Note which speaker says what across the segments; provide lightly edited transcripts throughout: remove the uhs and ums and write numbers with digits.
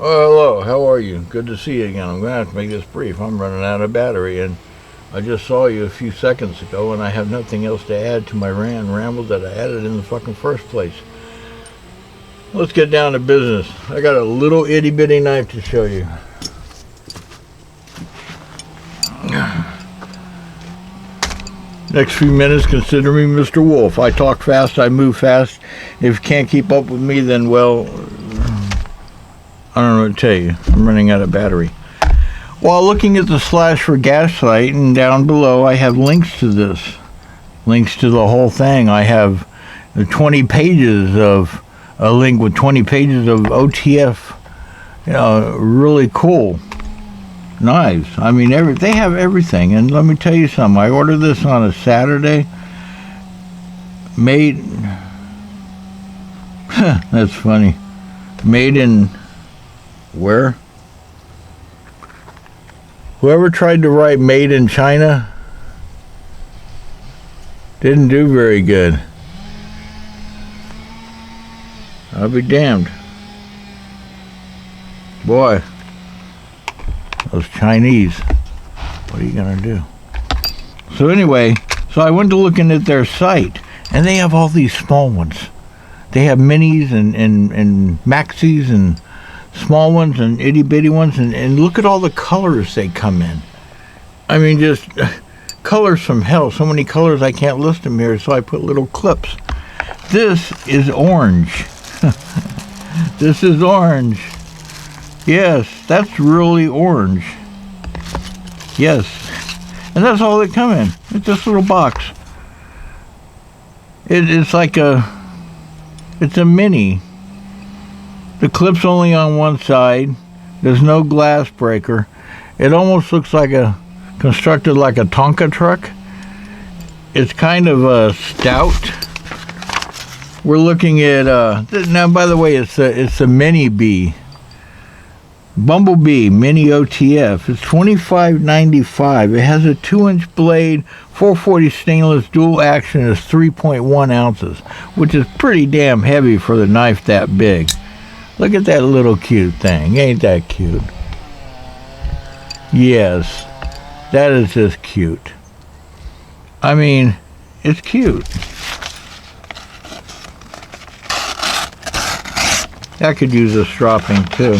Speaker 1: Oh, hello, how are you? Good to see you again. I'm going to have to make this brief. I'm running out of battery, and I just saw you a few seconds ago, and I have nothing else to add to my ramble that I added in the fucking first place. Let's get down to business. I got a little itty-bitty knife to show you. Next few minutes, consider me Mr. Wolf. I talk fast, I move fast. If you can't keep up with me, then, well, I don't know what to tell you. I'm running out of battery. While looking at the Slash for Gash site, and down below, I have links to this. Links to the whole thing. I have 20 pages of a link with 20 pages of OTF. You know, really cool knives. I mean, they have everything. And let me tell you something. I ordered this on a Saturday. Made... That's funny. Made in... Where? Whoever tried to write made in China didn't do very good. I'll be damned. Boy, those Chinese. What are you going to do? So anyway, so I went to looking at their site, and they have all these small ones. They have minis and maxis and small ones and itty-bitty ones, and look at all the colors they come in. I mean, just colors from hell. So many colors I can't list them here, so I put little clips. This is orange. This is orange. Yes, that's really orange. Yes. And that's all they come in. It's this little box. It's like it's a mini. The clip's only on one side. There's no glass breaker. It almost looks like constructed like a Tonka truck. It's kind of a stout. We're looking at now. By the way, it's a Mini Bee, Bumblebee Mini OTF. It's $25.95. It has a 2-inch blade, 440 stainless, dual action. Is 3.1 ounces, which is pretty damn heavy for the knife that big. Look at that little cute thing. Ain't that cute? Yes, that is just cute. I mean, it's cute. That could use a stropping too.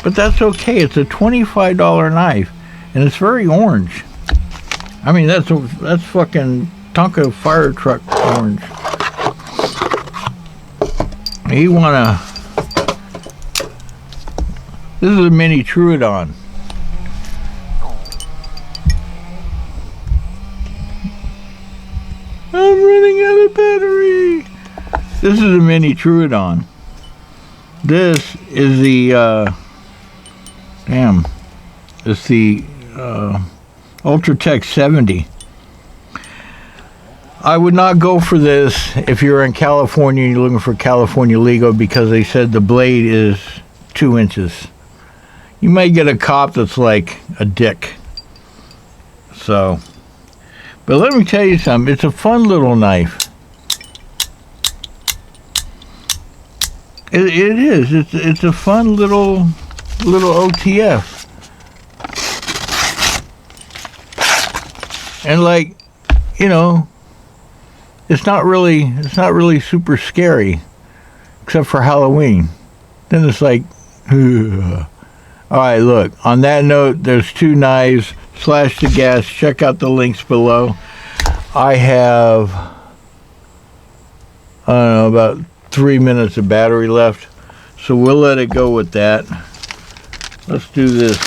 Speaker 1: But that's okay. It's a $25 knife, and it's very orange. I mean, that's fucking Tonka fire truck orange. You wanna... This is a mini Troodon. I'm running out of battery. This is a mini Troodon. This is the it's the Ultratech 70. I would not go for this if you're in California and you're looking for California legal, because they said the blade is 2 inches. You may get a cop that's like a dick. So, but let me tell you something. It's a fun little knife. It is. It's a fun little OTF. And like, you know, it's not really super scary, except for Halloween. Then it's like, ugh. All right, look, on that note, there's 2 knives, Slash the Gash. Check out the links below. I have, I don't know, about 3 minutes of battery left, so we'll let it go with that. Let's do this,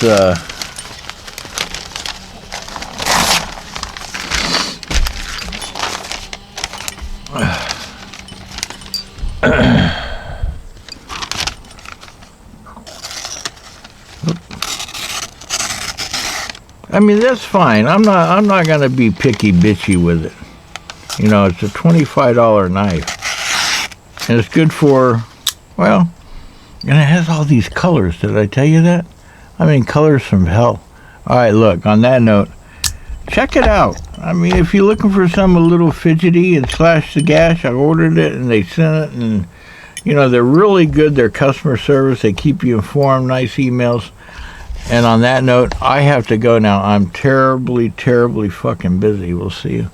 Speaker 1: I mean, that's fine. I'm not gonna be picky bitchy with it. You know, it's a $25 knife, and it's good for, well, and it has all these colors. Did I tell you that? I mean, colors from hell. All right, look, on that note, check it out. I mean, if you're looking for something a little fidgety, and Slash the Gash, I ordered it and they sent it, and they're really good. Their customer service, they keep you informed, nice emails. And on that note, I have to go now. I'm terribly, terribly fucking busy. We'll see you.